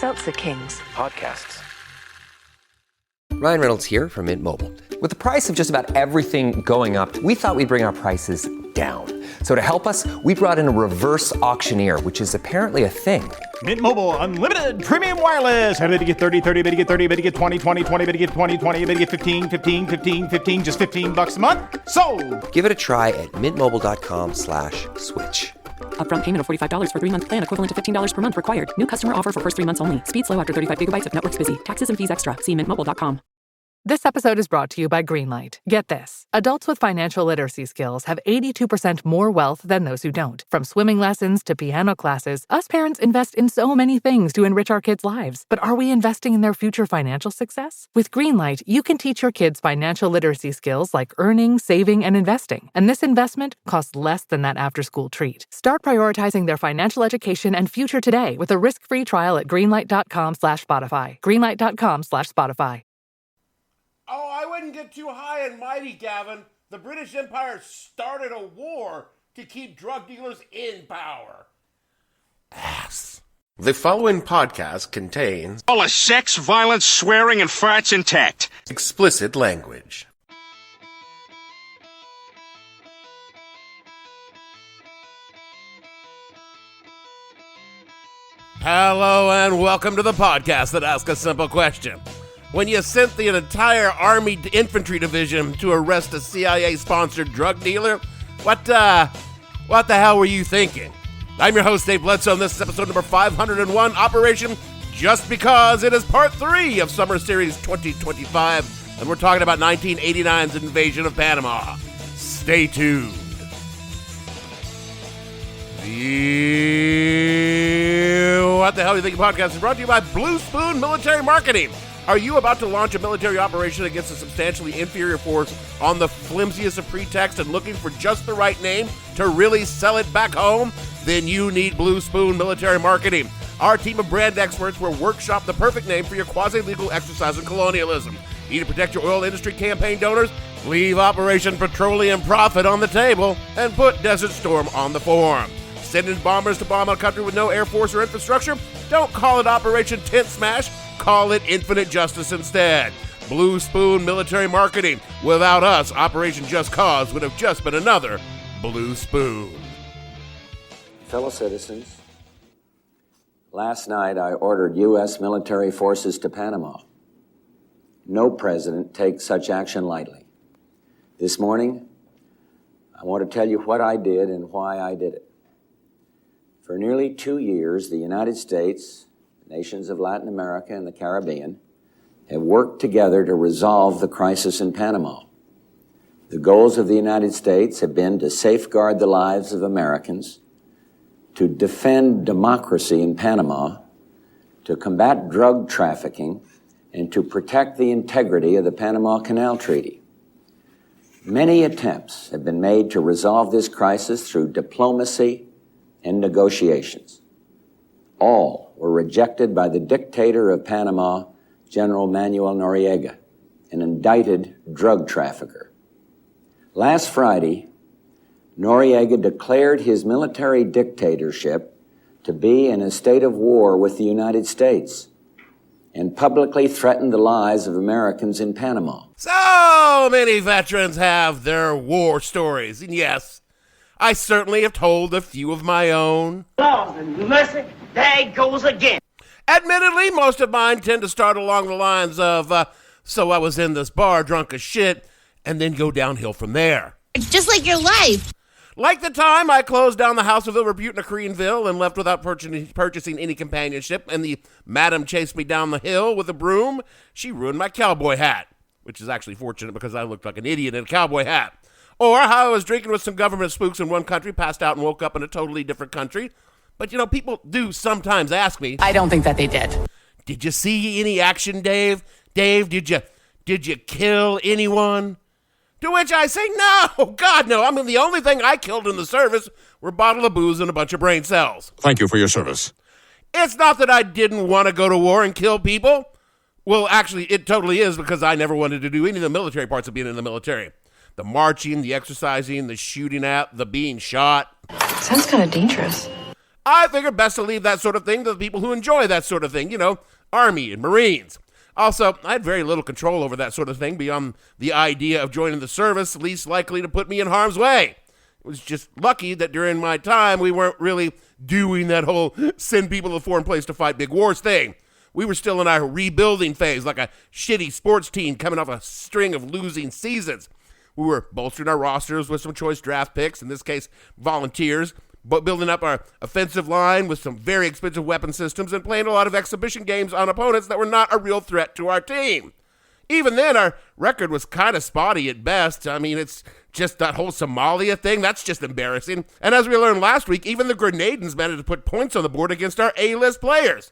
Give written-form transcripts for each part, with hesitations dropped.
Seltzer Kings. Podcasts. Ryan Reynolds here from Mint Mobile. With the price of just about everything going up, we thought we'd bring our prices down. So to help us, we brought in a reverse auctioneer, which is apparently a thing. Mint Mobile Unlimited Premium Wireless. How to get 30, 30, bit to get 30, bit to get 20, 20, 20, bit to get 20, 20, bit to get 15, 15, 15, 15, just $15 a month? Sold! Give it a try at mintmobile.com/switch. Upfront payment of $45 for 3-month plan, equivalent to $15 per month required. New customer offer for first 3 months only. Speed slow after 35 gigabytes if network's busy. Taxes and fees extra. See mintmobile.com. This episode is brought to you by Greenlight. Get this. Adults with financial literacy skills have 82% more wealth than those who don't. From swimming lessons to piano classes, us parents invest in so many things to enrich our kids' lives. But are we investing in their future financial success? With Greenlight, you can teach your kids financial literacy skills like earning, saving, and investing. And this investment costs less than that after-school treat. Start prioritizing their financial education and future today with a risk-free trial at greenlight.com/Spotify. Greenlight.com/Spotify. Oh, I wouldn't get too high and mighty, Gavin. The British Empire started a war to keep drug dealers in power. Ass. The following podcast contains all the sex, violence, swearing, and farts intact. Explicit language. Hello and welcome to the podcast that asks a simple question. When you sent the entire Army Infantry Division to arrest a CIA-sponsored drug dealer, what the hell were you thinking? I'm your host, Dave Bledsoe, and this is episode number 501, Operation Just Because. It is part 3 of Summer Series 2025, and we're talking about 1989's invasion of Panama. Stay tuned. What the Hell You Think podcast is brought to you by Blue Spoon Military Marketing. Are you about to launch a military operation against a substantially inferior force on the flimsiest of pretext and looking for just the right name to really sell it back home? Then you need Blue Spoon Military Marketing. Our team of brand experts will workshop the perfect name for your quasi-legal exercise in colonialism. Need to protect your oil industry campaign donors? Leave Operation Petroleum Profit on the table and put Desert Storm on the form. Sending bombers to bomb a country with no air force or infrastructure? Don't call it Operation Tent Smash. Call it Infinite Justice instead. Blue Spoon Military Marketing. Without us, Operation Just Cause would have just been another Blue Spoon. Fellow citizens, last night I ordered U.S. military forces to Panama. No president takes such action lightly. This morning, I want to tell you what I did and why I did it. For nearly 2 years, the United States, nations of Latin America and the Caribbean, have worked together to resolve the crisis in Panama. The goals of the United States have been to safeguard the lives of Americans, to defend democracy in Panama, to combat drug trafficking, and to protect the integrity of the Panama Canal Treaty. Many attempts have been made to resolve this crisis through diplomacy and negotiations. All were rejected by the dictator of Panama, General Manuel Noriega, an indicted drug trafficker. Last Friday, Noriega declared his military dictatorship to be in a state of war with the United States and publicly threatened the lives of Americans in Panama. So many veterans have their war stories, and yes, I certainly have told a few of my own. Lord and mercy, there it goes again. Admittedly, most of mine tend to start along the lines of, so I was in this bar drunk as shit, and then go downhill from there. It's just like your life. Like the time I closed down the house of ill repute in Greenville and left without purchasing any companionship, and the madam chased me down the hill with a broom. She ruined my cowboy hat, which is actually fortunate because I looked like an idiot in a cowboy hat. Or how I was drinking with some government spooks in one country, passed out and woke up in a totally different country. But, you know, people do sometimes ask me. I don't think that they did. Did you see any action, Dave? Dave, did you kill anyone? To which I say, no, God, no. I mean, the only thing I killed in the service were a bottle of booze and a bunch of brain cells. Thank you for your service. It's not that I didn't want to go to war and kill people. Well, actually, it totally is because I never wanted to do any of the military parts of being in the military. The marching, the exercising, the shooting at, the being shot. Sounds kind of dangerous. I figured best to leave that sort of thing to the people who enjoy that sort of thing, Army and Marines. Also, I had very little control over that sort of thing beyond the idea of joining the service least likely to put me in harm's way. It was just lucky that during my time, we weren't really doing that whole send people to a foreign place to fight big wars thing. We were still in our rebuilding phase, like a shitty sports team coming off a string of losing seasons. We were bolstering our rosters with some choice draft picks, in this case, volunteers, but building up our offensive line with some very expensive weapon systems and playing a lot of exhibition games on opponents that were not a real threat to our team. Even then, our record was kind of spotty at best. I mean, it's just that whole Somalia thing, that's just embarrassing. And as we learned last week, even the Grenadians managed to put points on the board against our A-list players.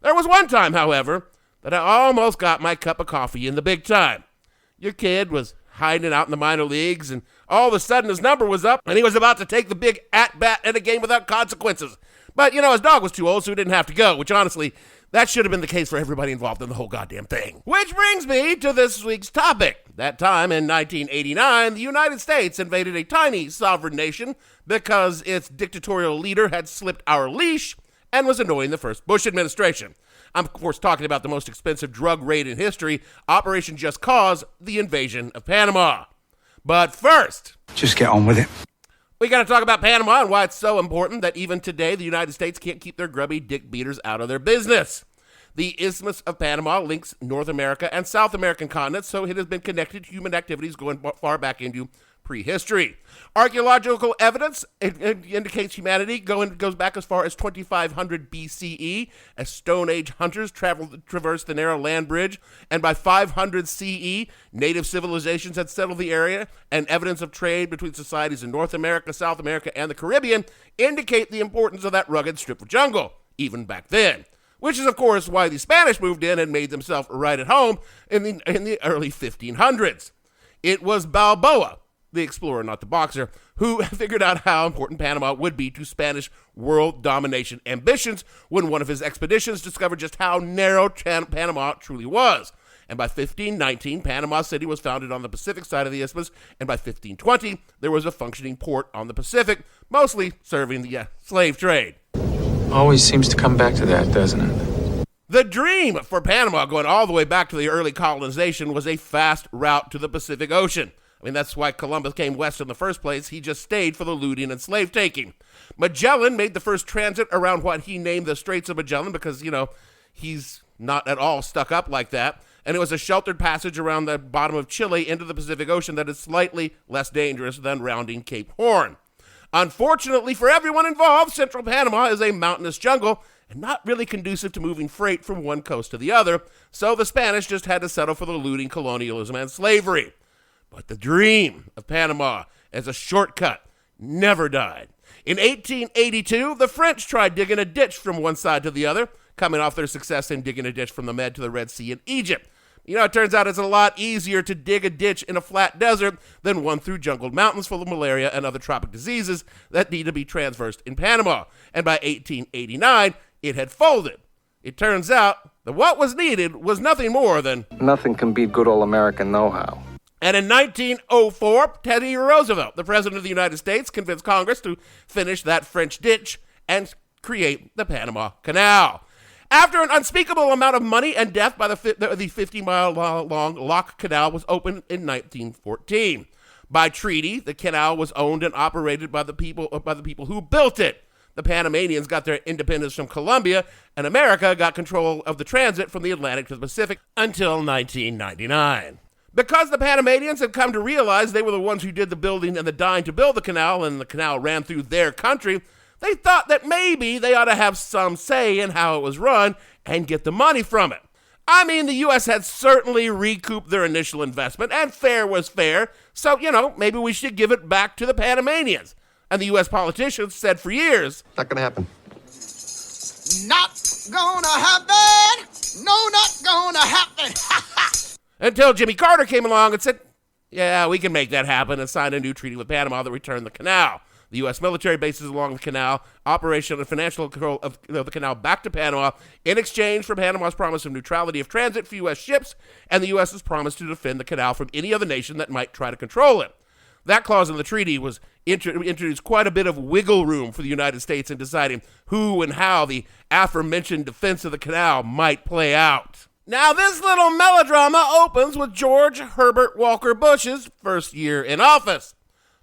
There was one time, however, that I almost got my cup of coffee in the big time. Your kid was hiding out in the minor leagues, and all of a sudden his number was up, and he was about to take the big at-bat in a game without consequences. But, his dog was too old, so he didn't have to go, which honestly, that should have been the case for everybody involved in the whole goddamn thing. Which brings me to this week's topic. That time in 1989, the United States invaded a tiny sovereign nation because its dictatorial leader had slipped our leash and was annoying the first Bush administration. I'm, of course, talking about the most expensive drug raid in history, Operation Just Cause, the invasion of Panama. But first, just get on with it. We got to talk about Panama and why it's so important that even today the United States can't keep their grubby dick beaters out of their business. The Isthmus of Panama links North America and South American continents, so it has been connected to human activities going far back into prehistory. Archaeological evidence indicates humanity goes back as far as 2500 BCE, as Stone Age hunters traversed the narrow land bridge, and by 500 CE, native civilizations had settled the area, and evidence of trade between societies in North America, South America, and the Caribbean indicate the importance of that rugged strip of jungle, even back then. Which is, of course, why the Spanish moved in and made themselves right at home in the early 1500s. It was Balboa, the explorer, not the boxer, who figured out how important Panama would be to Spanish world domination ambitions when one of his expeditions discovered just how narrow Panama truly was. And by 1519, Panama City was founded on the Pacific side of the isthmus, and by 1520, there was a functioning port on the Pacific, mostly serving the slave trade. Always seems to come back to that, doesn't it? The dream for Panama, going all the way back to the early colonization, was a fast route to the Pacific Ocean. I mean, that's why Columbus came west in the first place. He just stayed for the looting and slave taking. Magellan made the first transit around what he named the Straits of Magellan because, he's not at all stuck up like that. And it was a sheltered passage around the bottom of Chile into the Pacific Ocean that is slightly less dangerous than rounding Cape Horn. Unfortunately for everyone involved, central Panama is a mountainous jungle and not really conducive to moving freight from one coast to the other, so the Spanish just had to settle for the looting, colonialism, and slavery. But the dream of Panama as a shortcut never died. In 1882, the French tried digging a ditch from one side to the other, coming off their success in digging a ditch from the Med to the Red Sea in Egypt. It turns out it's a lot easier to dig a ditch in a flat desert than one through jungled mountains full of malaria and other tropic diseases that need to be traversed in Panama. And by 1889, it had folded. It turns out that what was needed was nothing more than... Nothing can beat good old American know-how. And in 1904, Teddy Roosevelt, the President of the United States, convinced Congress to finish that French ditch and create the Panama Canal. After an unspeakable amount of money and death, by the 50-mile-long Lock Canal was opened in 1914. By treaty, the canal was owned and operated by the people who built it. The Panamanians got their independence from Colombia, and America got control of the transit from the Atlantic to the Pacific until 1999. Because the Panamanians had come to realize they were the ones who did the building and the dying to build the canal, and the canal ran through their country, they thought that maybe they ought to have some say in how it was run and get the money from it. I mean, the U.S. had certainly recouped their initial investment, and fair was fair, so, maybe we should give it back to the Panamanians. And the U.S. politicians said for years, not gonna happen. Not gonna happen! No, not gonna happen! Until Jimmy Carter came along and said, yeah, we can make that happen, and signed a new treaty with Panama that returned the canal. The U.S. military bases along the canal, operation and financial control of the canal back to Panama in exchange for Panama's promise of neutrality of transit for U.S. ships and the U.S.'s promise to defend the canal from any other nation that might try to control it. That clause in the treaty was introduced quite a bit of wiggle room for the United States in deciding who and how the aforementioned defense of the canal might play out. Now, this little melodrama opens with George Herbert Walker Bush's first year in office.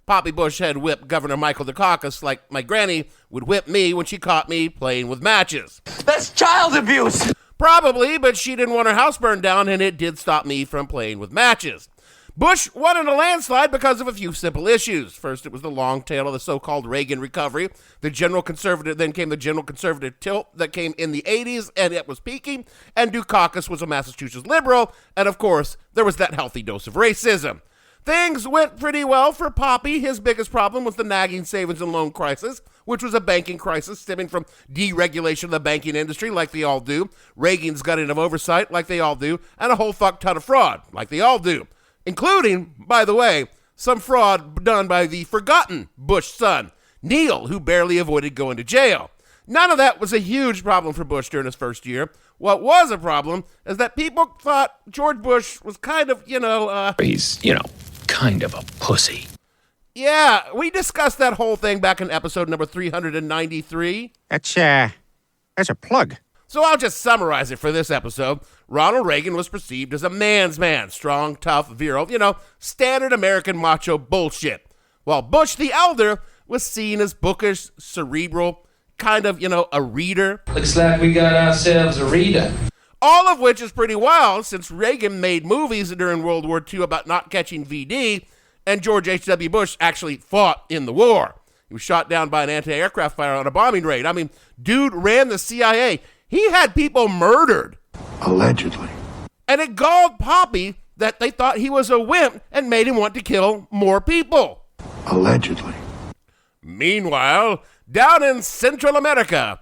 Poppy Bush had whipped Governor Michael Dukakis like my granny would whip me when she caught me playing with matches. That's child abuse. Probably, but she didn't want her house burned down, and it did stop me from playing with matches. Bush won in a landslide because of a few simple issues. First, it was the long tail of the so-called Reagan recovery. Then came the general conservative tilt that came in the 80s, and it was peaking. And Dukakis was a Massachusetts liberal. And, of course, there was that healthy dose of racism. Things went pretty well for Poppy. His biggest problem was the nagging savings and loan crisis, which was a banking crisis stemming from deregulation of the banking industry, like they all do, Reagan's gutting of oversight, like they all do, and a whole fuck ton of fraud, like they all do. Including, by the way, some fraud done by the forgotten Bush son, Neil, who barely avoided going to jail. None of that was a huge problem for Bush during his first year. What was a problem is that people thought George Bush was kind of, He's, kind of a pussy. Yeah, we discussed that whole thing back in episode number 393. That's a plug. So I'll just summarize it for this episode. Ronald Reagan was perceived as a man's man, strong, tough, virile, standard American macho bullshit. While Bush the elder was seen as bookish, cerebral, kind of, a reader. Looks like we got ourselves a reader. All of which is pretty wild since Reagan made movies during World War II about not catching VD, and George H.W. Bush actually fought in the war. He was shot down by an anti-aircraft fire on a bombing raid. I mean, dude ran the CIA. He had people murdered. Allegedly. And it galled Poppy that they thought he was a wimp and made him want to kill more people. Allegedly. Meanwhile, down in Central America,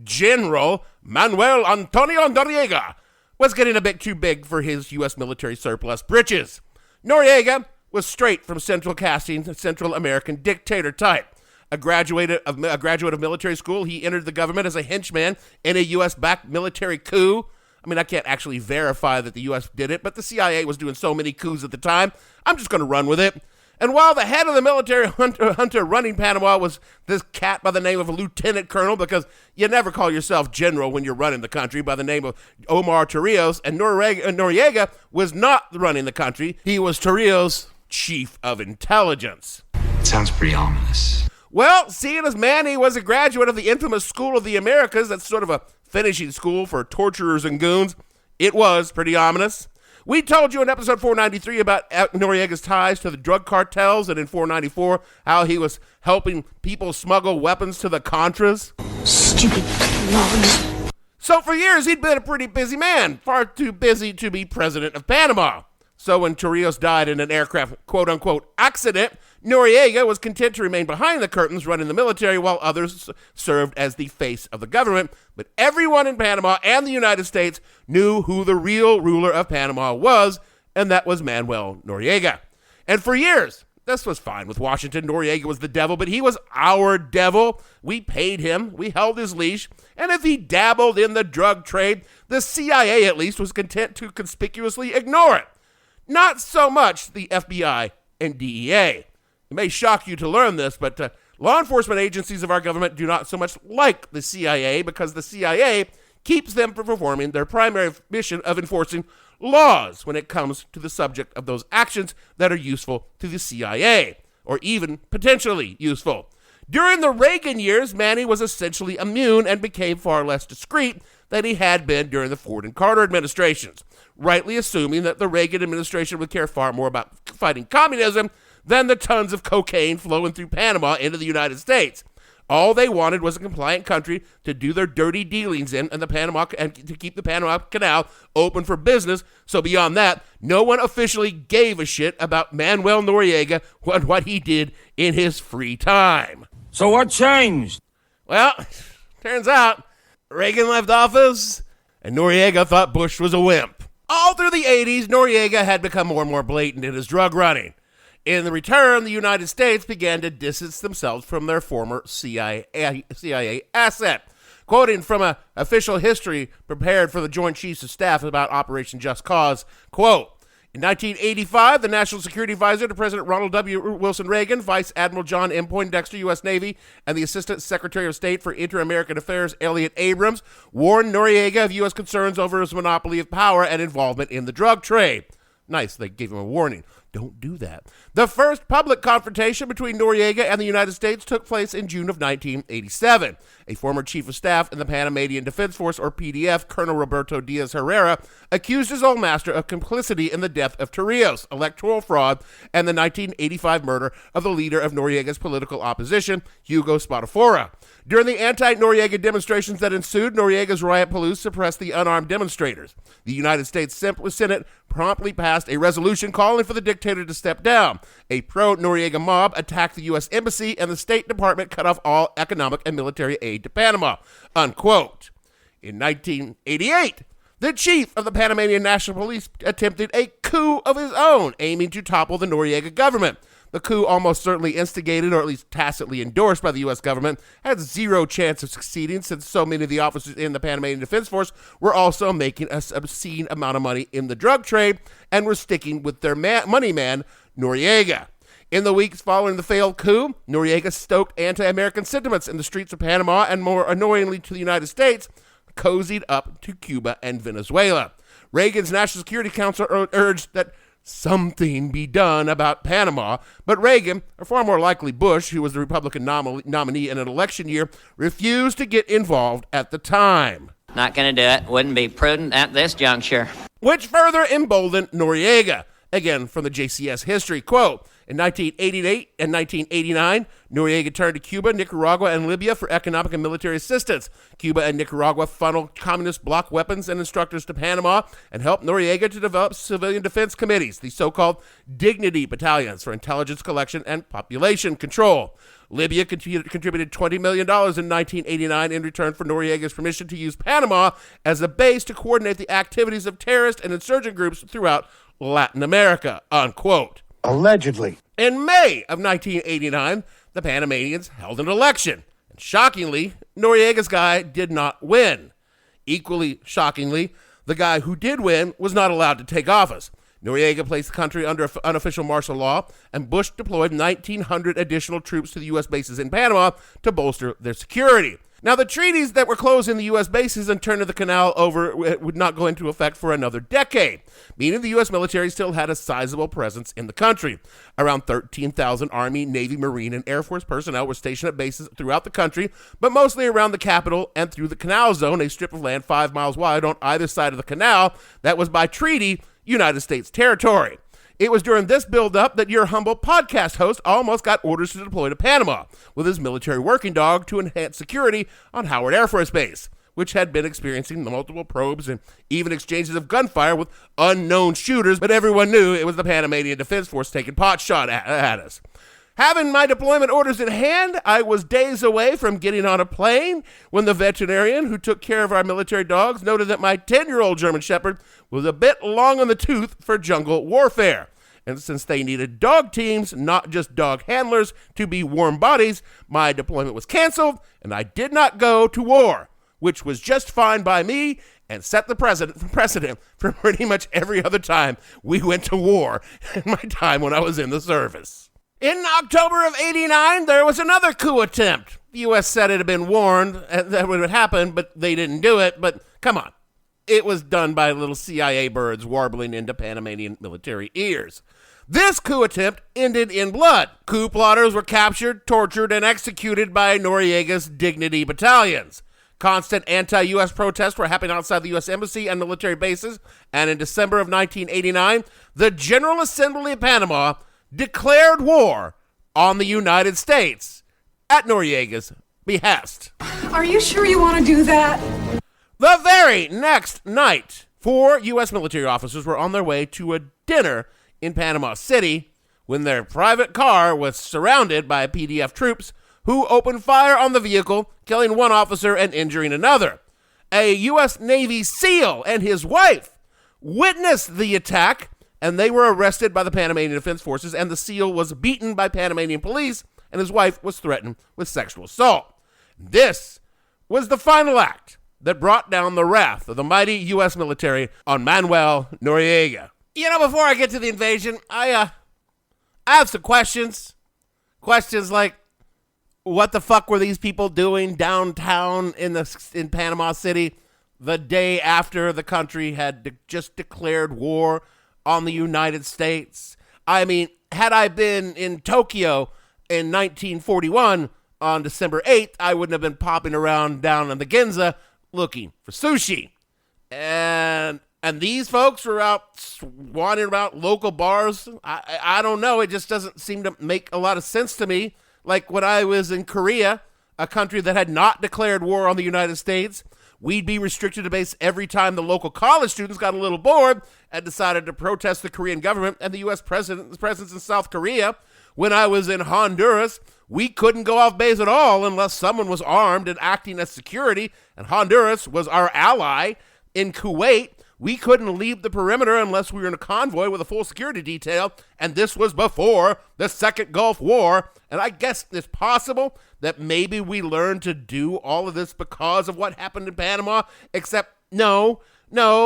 General Manuel Antonio Noriega was getting a bit too big for his U.S. military surplus britches. Noriega was straight from Central casting, Central American dictator type. A graduate of military school, he entered the government as a henchman in a U.S.-backed military coup. I mean, I can't actually verify that the U.S. did it, but the CIA was doing so many coups at the time, I'm just going to run with it. And while the head of the military hunter running Panama was this cat by the name of a lieutenant colonel, because you never call yourself general when you're running the country, by the name of Omar Torrijos, and Noriega was not running the country. He was Torrijos' chief of intelligence. It sounds pretty ominous. Well, seeing as Manny was a graduate of the infamous School of the Americas, that's sort of a finishing school for torturers and goons, it was pretty ominous. We told you in episode 493 about Noriega's ties to the drug cartels, and in 494, how he was helping people smuggle weapons to the Contras. Stupid logs. So for years, he'd been a pretty busy man, far too busy to be president of Panama. So when Torrijos died in an aircraft quote-unquote accident, Noriega was content to remain behind the curtains running the military while others served as the face of the government. But everyone in Panama and the United States knew who the real ruler of Panama was, and that was Manuel Noriega. And for years, this was fine with Washington. Noriega was the devil, but he was our devil. We paid him, we held his leash, and if he dabbled in the drug trade, the CIA at least was content to conspicuously ignore it. Not so much the FBI and DEA. It may shock you to learn this, but law enforcement agencies of our government do not so much like the CIA because the CIA keeps them from performing their primary mission of enforcing laws when it comes to the subject of those actions that are useful to the CIA, or even potentially useful. During the Reagan years, Manny was essentially immune and became far less discreet than he had been during the Ford and Carter administrations, rightly assuming that the Reagan administration would care far more about fighting communism than the tons of cocaine flowing through Panama into the United States. All they wanted was a compliant country to do their dirty dealings in, and to keep the Panama Canal open for business. So beyond that, no one officially gave a shit about Manuel Noriega and what he did in his free time. So what changed? Well, turns out Reagan left office, and Noriega thought Bush was a wimp. All through the 80s, Noriega had become more and more blatant in his drug running. In the return, the United States began to distance themselves from their former CIA asset. Quoting from an official history prepared for the Joint Chiefs of Staff about Operation Just Cause, quote, In 1985, the National Security Advisor to President Ronald W. Wilson Reagan, Vice Admiral John M. Poindexter, U.S. Navy, and the Assistant Secretary of State for Inter-American Affairs, Elliot Abrams, warned Noriega of U.S. concerns over his monopoly of power and involvement in the drug trade. Nice, they gave him a warning. Don't do that. The first public confrontation between Noriega and the United States took place in June of 1987. A former chief of staff in the Panamanian Defense Force, or PDF, Colonel Roberto Diaz Herrera, accused his old master of complicity in the death of Torrijos, electoral fraud, and the 1985 murder of the leader of Noriega's political opposition, Hugo Spadafora. During the anti-Noriega demonstrations that ensued, Noriega's riot police suppressed the unarmed demonstrators. The United States Senate promptly passed a resolution calling for the dictator to step down. A pro-Noriega mob attacked the U.S. Embassy, and the State Department cut off all economic and military aid to Panama, unquote. In 1988, the chief of the Panamanian National Police attempted a coup of his own, aiming to topple the Noriega government. The coup, almost certainly instigated or at least tacitly endorsed by the U.S. government, had zero chance of succeeding since so many of the officers in the Panamanian Defense Force were also making an obscene amount of money in the drug trade and were sticking with their money man, Noriega. In the weeks following the failed coup, Noriega stoked anti-American sentiments in the streets of Panama and, more annoyingly to the United States, cozied up to Cuba and Venezuela. Reagan's National Security Council urged that something be done about Panama, but Reagan, or far more likely Bush, who was the Republican nominee in an election year, refused to get involved at the time. Not going to do it. Wouldn't be prudent at this juncture. Which further emboldened Noriega. Again, from the JCS history, quote, in 1988 and 1989, Noriega turned to Cuba, Nicaragua, and Libya for economic and military assistance. Cuba and Nicaragua funneled communist bloc weapons and instructors to Panama and helped Noriega to develop civilian defense committees, the so-called dignity battalions for intelligence collection and population control. Libya contributed $20 million in 1989 in return for Noriega's permission to use Panama as a base to coordinate the activities of terrorist and insurgent groups throughout Latin America, unquote. Allegedly. In May of 1989, the Panamanians held an election, and shockingly, Noriega's guy did not win. Equally shockingly, the guy who did win was not allowed to take office. Noriega placed the country under unofficial martial law, and Bush deployed 1,900 additional troops to the U.S. bases in Panama to bolster their security. Now, the treaties that were closing the U.S. bases and turning the canal over would not go into effect for another decade, meaning the U.S. military still had a sizable presence in the country. Around 13,000 Army, Navy, Marine, and Air Force personnel were stationed at bases throughout the country, but mostly around the capital and through the Canal Zone, a strip of land 5 miles wide on either side of the canal that was by treaty United States territory. It was during this build-up that your humble podcast host almost got orders to deploy to Panama with his military working dog to enhance security on Howard Air Force Base, which had been experiencing multiple probes and even exchanges of gunfire with unknown shooters, but everyone knew it was the Panamanian Defense Force taking pot shot at us. Having my deployment orders in hand, I was days away from getting on a plane when the veterinarian who took care of our military dogs noted that my 10-year-old German Shepherd was a bit long on the tooth for jungle warfare. And since they needed dog teams, not just dog handlers, to be warm bodies, my deployment was canceled, and I did not go to war, which was just fine by me and set the precedent for pretty much every other time we went to war in my time when I was in the service. In October of '89, there was another coup attempt. The U.S. said it had been warned that it would happen, but they didn't do it. But come on. It was done by little CIA birds warbling into Panamanian military ears. This coup attempt ended in blood. Coup plotters were captured, tortured, and executed by Noriega's dignity battalions. Constant anti-U.S. protests were happening outside the U.S. Embassy and military bases, and in December of 1989, the General Assembly of Panama declared war on the United States at Noriega's behest. Are you sure you want to do that? The very next night, 4 U.S. military officers were on their way to a dinner in Panama City when their private car was surrounded by PDF troops who opened fire on the vehicle, killing one officer and injuring another. A U.S. Navy SEAL and his wife witnessed the attack, and they were arrested by the Panamanian Defense Forces, and the SEAL was beaten by Panamanian police, and his wife was threatened with sexual assault. This was the final act that brought down the wrath of the mighty U.S. military on Manuel Noriega. You know, before I get to the invasion, I have some questions. Questions like, what the fuck were these people doing downtown in Panama City the day after the country had just declared war on the United States? I mean, had I been in Tokyo in 1941 on December 8th, I wouldn't have been popping around down in the Ginza looking for sushi. And these folks were out wandering about local bars. I don't know. It just doesn't seem to make a lot of sense to me. Like when I was in Korea, a country that had not declared war on the United States, we'd be restricted to base every time the local college students got a little bored and decided to protest the Korean government and the U.S. presence in South Korea. When I was in Honduras, we couldn't go off base at all unless someone was armed and acting as security, and Honduras was our ally. In Kuwait, we couldn't leave the perimeter unless we were in a convoy with a full security detail, and this was before the Second Gulf War. And I guess it's possible that maybe we learned to do all of this because of what happened in Panama, except no,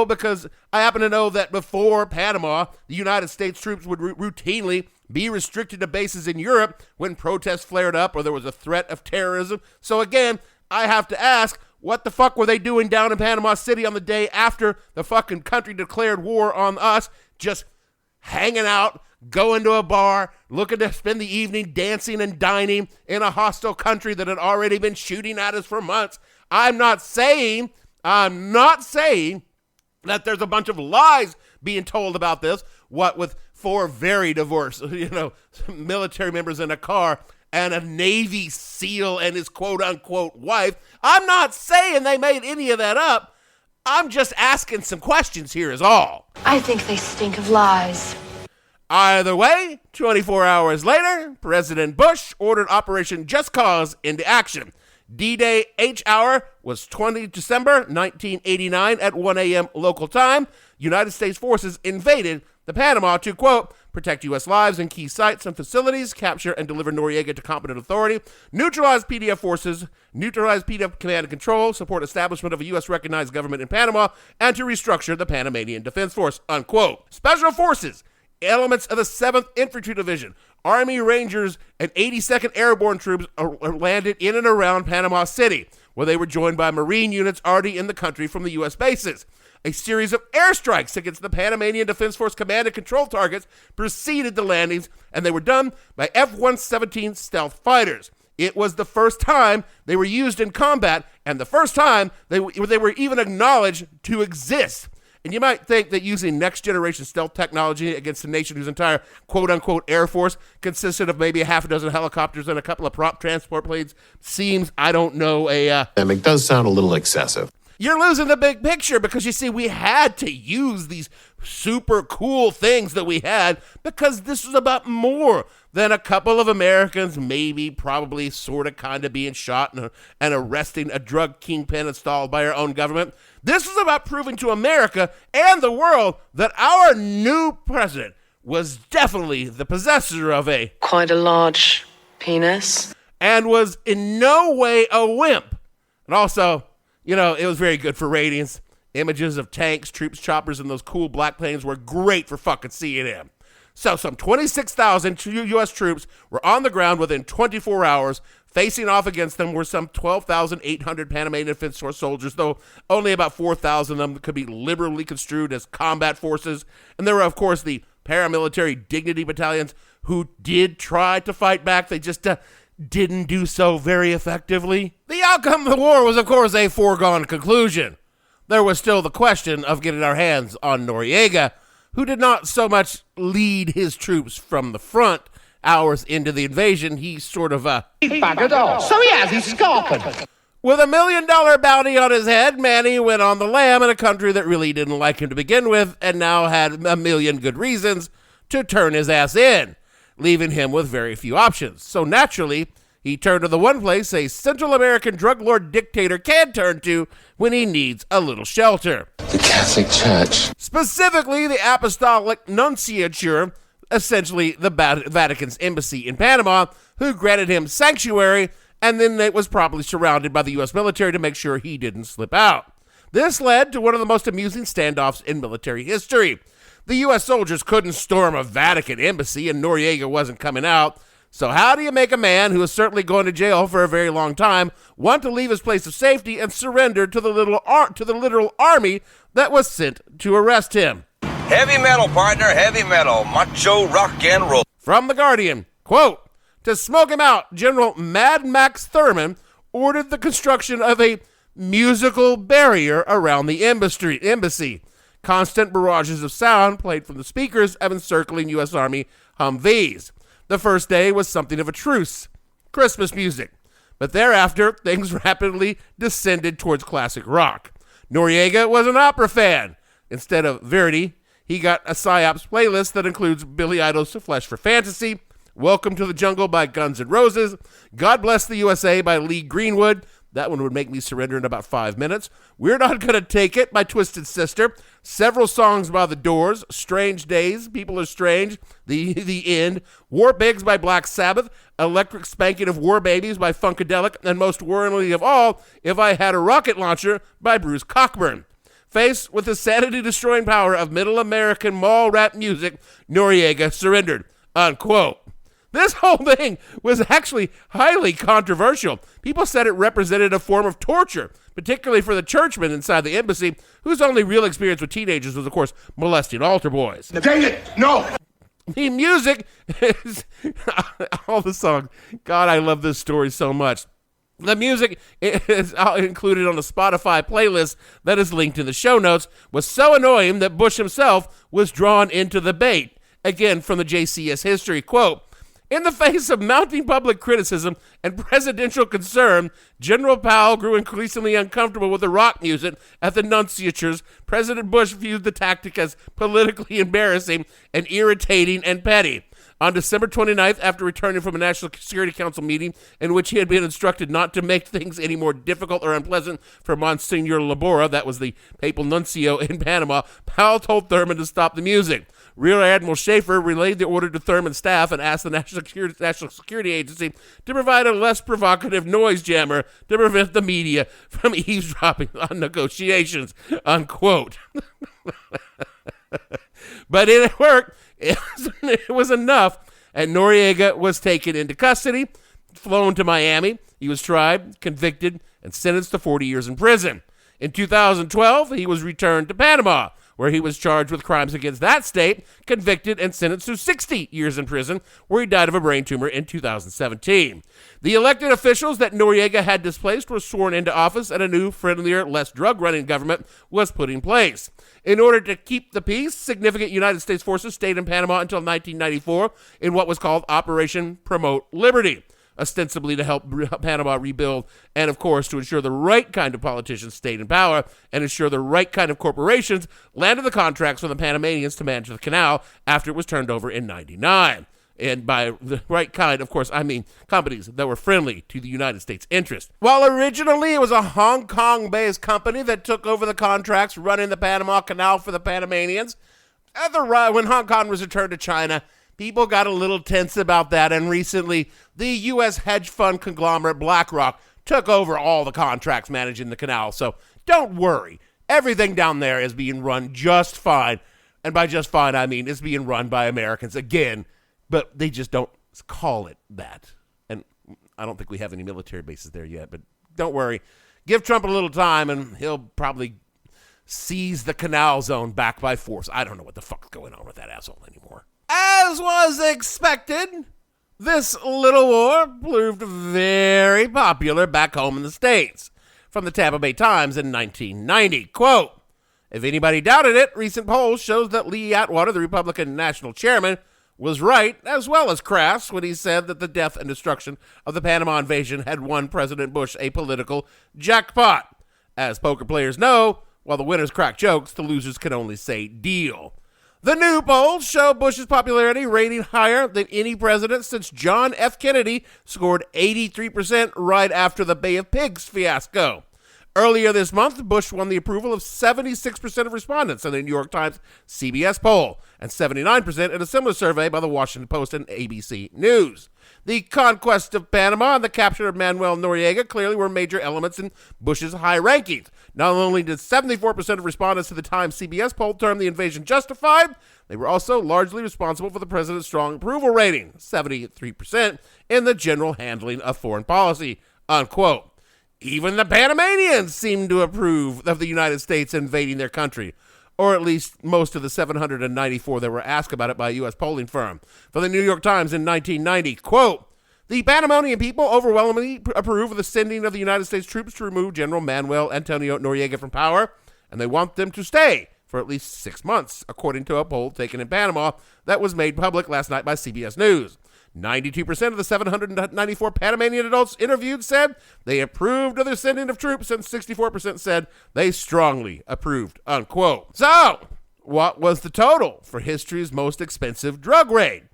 because I happen to know that before Panama, the United States troops would routinely be restricted to bases in Europe when protests flared up or there was a threat of terrorism. So again, I have to ask, what the fuck were they doing down in Panama City on the day after the fucking country declared war on us? Just hanging out, going to a bar, looking to spend the evening dancing and dining in a hostile country that had already been shooting at us for months. I'm not saying that there's a bunch of lies being told about this. What with 4 very diverse, military members in a car and a Navy SEAL and his quote-unquote wife. I'm not saying they made any of that up. I'm just asking some questions here is all. I think they stink of lies. Either way, 24 hours later, President Bush ordered Operation Just Cause into action. D-Day H hour was 20 December 1989 at 1 a.m. local time. United States forces invaded the Panama to, quote, protect U.S. lives and key sites and facilities, capture and deliver Noriega to competent authority, neutralize PDF forces, neutralize PDF command and control, support establishment of a U.S. recognized government in Panama, and to restructure the Panamanian Defense Force, unquote. Special Forces, elements of the 7th Infantry Division, Army Rangers, and 82nd Airborne troops landed in and around Panama City, where they were joined by Marine units already in the country from the U.S. bases. A series of airstrikes against the Panamanian Defense Force command and control targets preceded the landings, and they were done by F-117 stealth fighters. It was the first time they were used in combat, and the first time they were even acknowledged to exist. And you might think that using next-generation stealth technology against a nation whose entire quote-unquote Air Force consisted of maybe a half a dozen helicopters and a couple of prop transport planes seems, It does sound a little excessive. You're losing the big picture because, you see, we had to use these super cool things that we had because this was about more than a couple of Americans maybe, probably, sort of, kind of being shot and arresting a drug kingpin installed by our own government. This was about proving to America and the world that our new president was definitely the possessor of quite a large penis and was in no way a wimp. And also, it was very good for ratings. Images of tanks, troops, choppers, and those cool black planes were great for fucking CNN. So some 26,000 U.S. troops were on the ground within 24 hours. Facing off against them were some 12,800 Panamanian Defense Force soldiers, though only about 4,000 of them could be liberally construed as combat forces. And there were, of course, the paramilitary dignity battalions who did try to fight back. They just didn't do so very effectively. The outcome of the war was, of course, a foregone conclusion. There was still the question of getting our hands on Noriega, who did not so much lead his troops from the front. Hours into the invasion, he sort of, He buggered off. So he has, he's scarping. With $1 million bounty on his head, Manny went on the lam in a country that really didn't like him to begin with, and now had a million good reasons to turn his ass in, leaving him with very few options. So naturally, he turned to the one place a Central American drug lord dictator can turn to when he needs a little shelter. The Catholic Church. Specifically, the Apostolic Nunciature, essentially the Vatican's embassy in Panama, who granted him sanctuary, and then it was promptly surrounded by the U.S. military to make sure he didn't slip out. This led to one of the most amusing standoffs in military history. The U.S. soldiers couldn't storm a Vatican embassy, and Noriega wasn't coming out. So how do you make a man who is certainly going to jail for a very long time want to leave his place of safety and surrender to the literal army that was sent to arrest him? Heavy metal, partner, heavy metal. Macho rock and roll. From The Guardian, quote, to smoke him out, General Mad Max Thurman ordered the construction of a musical barrier around the embassy. Constant barrages of sound played from the speakers of encircling U.S. Army Humvees. The first day was something of a truce, Christmas music. But thereafter, things rapidly descended towards classic rock. Noriega was an opera fan. Instead of Verdi, he got a PSYOPs playlist that includes Billy Idol's Flesh for Fantasy, Welcome to the Jungle by Guns N' Roses, God Bless the USA by Lee Greenwood. That one would make me surrender in about 5 minutes. We're Not Gonna Take It by Twisted Sister. Several songs by The Doors. Strange Days, People Are Strange, The End. War Pigs by Black Sabbath. Electric Spanking of War Babies by Funkadelic. And most worryingly of all, If I Had a Rocket Launcher by Bruce Cockburn. Faced with the sanity-destroying power of middle American mall rap music, Noriega surrendered. Unquote. This whole thing was actually highly controversial. People said it represented a form of torture, particularly for the churchmen inside the embassy, whose only real experience with teenagers was, of course, molesting altar boys. Dang it! No! The music is all the songs. God, I love this story so much. The music is included on a Spotify playlist that is linked in the show notes, was so annoying that Bush himself was drawn into the bait. Again, from the JCS history, quote, in the face of mounting public criticism and presidential concern, General Powell grew increasingly uncomfortable with the rock music at the nunciatures. President Bush viewed the tactic as politically embarrassing and irritating and petty. On December 29th, after returning from a National Security Council meeting in which he had been instructed not to make things any more difficult or unpleasant for Monsignor Labora, that was the papal nuncio in Panama, Powell told Thurman to stop the music. Rear Admiral Schaefer relayed the order to Thurman's staff and asked the National Security Agency to provide a less provocative noise jammer to prevent the media from eavesdropping on negotiations, unquote. But it worked. It was enough, and Noriega was taken into custody, flown to Miami. He was tried, convicted, and sentenced to 40 years in prison. In 2012, he was returned to Panama, where he was charged with crimes against that state, convicted, and sentenced to 60 years in prison, where he died of a brain tumor in 2017. The elected officials that Noriega had displaced were sworn into office, and a new, friendlier, less drug-running government was put in place. In order to keep the peace, significant United States forces stayed in Panama until 1994 in what was called Operation Promote Liberty, ostensibly to help Panama rebuild and, of course, to ensure the right kind of politicians stayed in power and ensure the right kind of corporations landed the contracts from the Panamanians to manage the canal after it was turned over in 1999. And by the right kind, of course, I mean companies that were friendly to the United States' interest. While originally it was a Hong Kong-based company that took over the contracts running the Panama Canal for the Panamanians, when Hong Kong was returned to China, people got a little tense about that, and recently the U.S. hedge fund conglomerate BlackRock took over all the contracts managing the canal. So don't worry. Everything down there is being run just fine. And by just fine, I mean it's being run by Americans again, but they just don't call it that. And I don't think we have any military bases there yet, but don't worry. Give Trump a little time, and he'll probably seize the canal zone back by force. I don't know what the fuck's going on with that asshole anymore. As was expected, this little war proved very popular back home in the States. From the Tampa Bay Times in 1990, quote, if anybody doubted it, recent polls shows that Lee Atwater, the Republican national chairman, was right, as well as crass, when he said that the death and destruction of the Panama invasion had won President Bush a political jackpot. As poker players know, while the winners crack jokes, the losers can only say deal. The new polls show Bush's popularity rating higher than any president since John F. Kennedy scored 83% right after the Bay of Pigs fiasco. Earlier this month, Bush won the approval of 76% of respondents in the New York Times CBS poll, and 79% in a similar survey by the Washington Post and ABC News. The conquest of Panama and the capture of Manuel Noriega clearly were major elements in Bush's high rankings. Not only did 74% of respondents to the Times CBS poll term the invasion justified, they were also largely responsible for the president's strong approval rating, 73%, in the general handling of foreign policy, unquote. Even the Panamanians seemed to approve of the United States invading their country, or at least most of the 794 that were asked about it by a U.S. polling firm. For the New York Times in 1990, quote, the Panamanian people overwhelmingly approve of the sending of the United States troops to remove General Manuel Antonio Noriega from power, and they want them to stay for at least 6 months, according to a poll taken in Panama that was made public last night by CBS News. 92% of the 794 Panamanian adults interviewed said they approved of the sending of troops, and 64% said they strongly approved, unquote. So, what was the total for history's most expensive drug raid?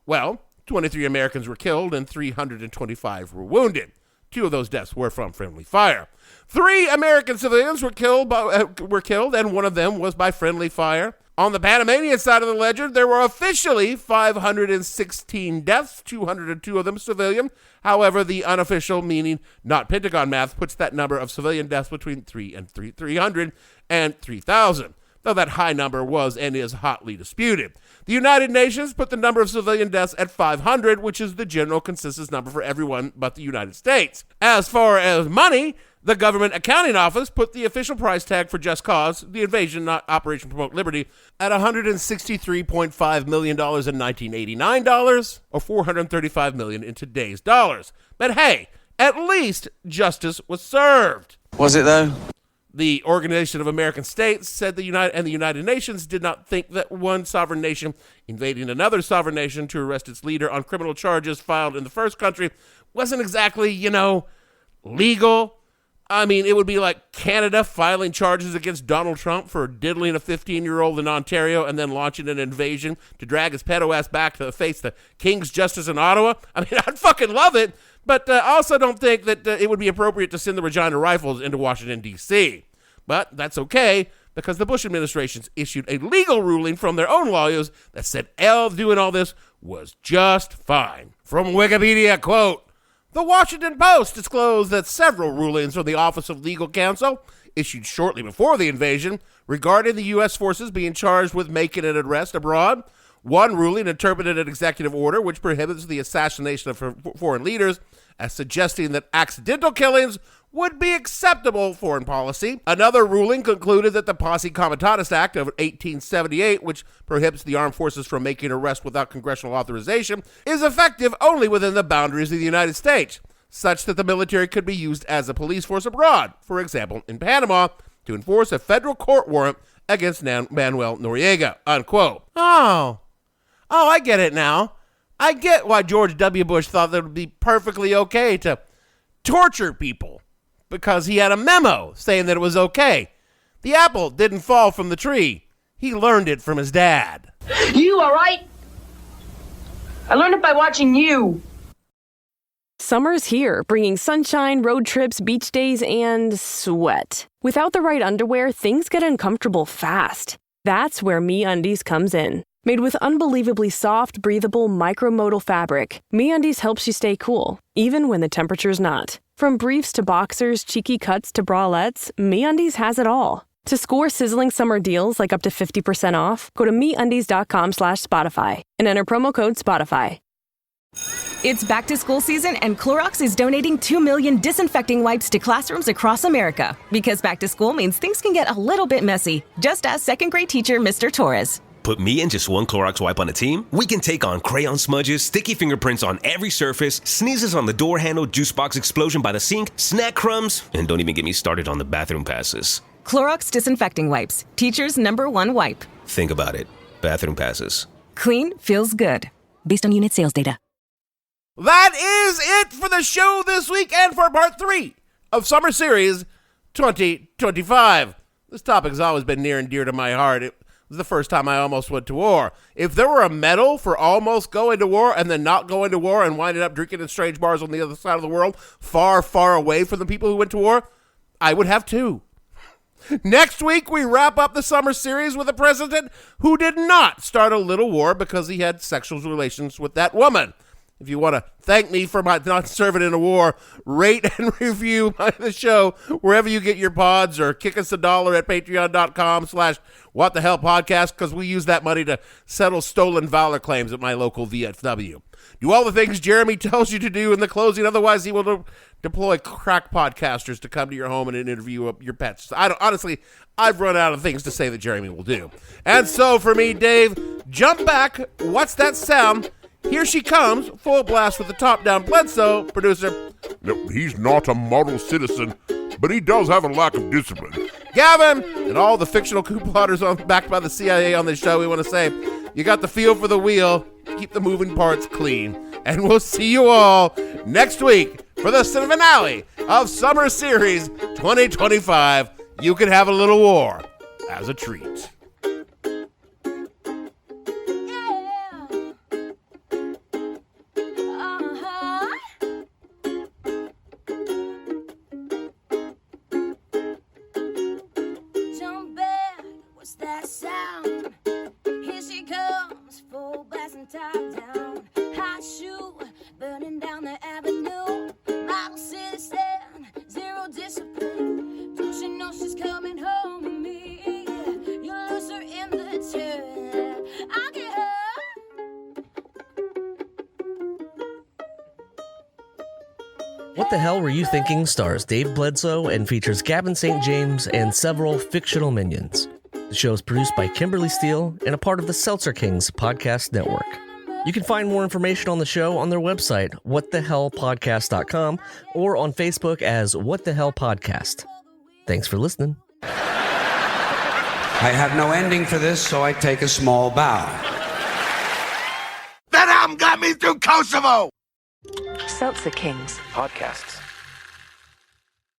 Well, 23 Americans were killed and 325 were wounded. 2 of those deaths were from friendly fire. 3 American civilians were killed, and 1 of them was by friendly fire. On the Panamanian side of the ledger, there were officially 516 deaths, 202 of them civilian. However, the unofficial, meaning not Pentagon math, puts that number of civilian deaths between 300 and 3,000, though that high number was and is hotly disputed. The United Nations put the number of civilian deaths at 500, which is the general consensus number for everyone but the United States. As far as money, the Government Accounting Office put the official price tag for Just Cause, the invasion, not Operation Promote Liberty, at $163.5 million in 1989 dollars, or $435 million in today's dollars. But hey, at least justice was served. Was it though? The Organization of American States said the United Nations did not think that one sovereign nation invading another sovereign nation to arrest its leader on criminal charges filed in the first country wasn't exactly, legal. I mean, it would be like Canada filing charges against Donald Trump for diddling a 15-year-old in Ontario and then launching an invasion to drag his pedo ass back to face the King's Justice in Ottawa. I mean, I'd fucking love it, but I also don't think that it would be appropriate to send the Regina Rifles into Washington, D.C. But that's okay, because the Bush administration's issued a legal ruling from their own lawyers that said doing all this was just fine. From Wikipedia, quote, the Washington Post disclosed that several rulings from the Office of Legal Counsel, issued shortly before the invasion, regarding the U.S. forces being charged with making an arrest abroad. One ruling interpreted an executive order which prohibits the assassination of foreign leaders as suggesting that accidental killings would be acceptable foreign policy. Another ruling concluded that the Posse Comitatus Act of 1878, which prohibits the armed forces from making arrests without congressional authorization, is effective only within the boundaries of the United States, such that the military could be used as a police force abroad, for example, in Panama, to enforce a federal court warrant against Manuel Noriega, unquote. Oh, I get it now. I get why George W. Bush thought that it would be perfectly okay to torture people, because he had a memo saying that it was okay. The apple didn't fall from the tree. He learned it from his dad. You all right? I learned it by watching you. Summer's here, bringing sunshine, road trips, beach days, and sweat. Without the right underwear, things get uncomfortable fast. That's where MeUndies comes in. Made with unbelievably soft, breathable, micromodal fabric, MeUndies helps you stay cool, even when the temperature's not. From briefs to boxers, cheeky cuts to bralettes, MeUndies has it all. To score sizzling summer deals like up to 50% off, go to MeUndies.com/Spotify and enter promo code Spotify. It's back to school season and Clorox is donating 2 million disinfecting wipes to classrooms across America. Because back to school means things can get a little bit messy. Just ask second grade teacher Mr. Torres. Put me and just one Clorox wipe on a team? We can take on crayon smudges, sticky fingerprints on every surface, sneezes on the door handle, juice box explosion by the sink, snack crumbs, and don't even get me started on the bathroom passes. Clorox disinfecting wipes. Teacher's #1 wipe. Think about it. Bathroom passes. Clean feels good. Based on unit sales data. That is it for the show this week and for part 3 of Summer Series 2025. This topic has always been near and dear to my heart. It was the first time I almost went to war. If there were a medal for almost going to war and then not going to war and winding up drinking in strange bars on the other side of the world, far, far away from the people who went to war, I would have too. Next week, we wrap up the summer series with a president who did not start a little war because he had sexual relations with that woman. If you want to thank me for my not serving in a war, rate and review the show wherever you get your pods, or kick us $1 at patreon.com/whatthehellpodcast, because we use that money to settle stolen valor claims at my local VFW. Do all the things Jeremy tells you to do in the closing, otherwise he will deploy crack podcasters to come to your home and interview your pets. Honestly, I've run out of things to say that Jeremy will do. And so for me, Dave, jump back. What's that sound? Here she comes, full blast with the top-down Bledsoe, producer. No, he's not a model citizen, but he does have a lack of discipline. Gavin, and all the fictional coup plotters backed by the CIA on this show, we want to say, you got the feel for the wheel, keep the moving parts clean, and we'll see you all next week for the finale of Summer Series 2025. You can have a little war as a treat. Top down, hot shoe, burning down the avenue. Model citizen, zero discipline. Don't you know she's coming home with me? You lose her in the turn. I'll get her. What the Hell Were You Thinking stars Dave Bledsoe and features Gavin St. James and several fictional minions. The show is produced by Kimberly Steele and a part of the Seltzer Kings podcast network. You can find more information on the show on their website, whatthehellpodcast.com, or on Facebook as What the Hell Podcast. Thanks for listening. I have no ending for this, so I take a small bow. That album got me through Kosovo! Seltzer Kings Podcasts.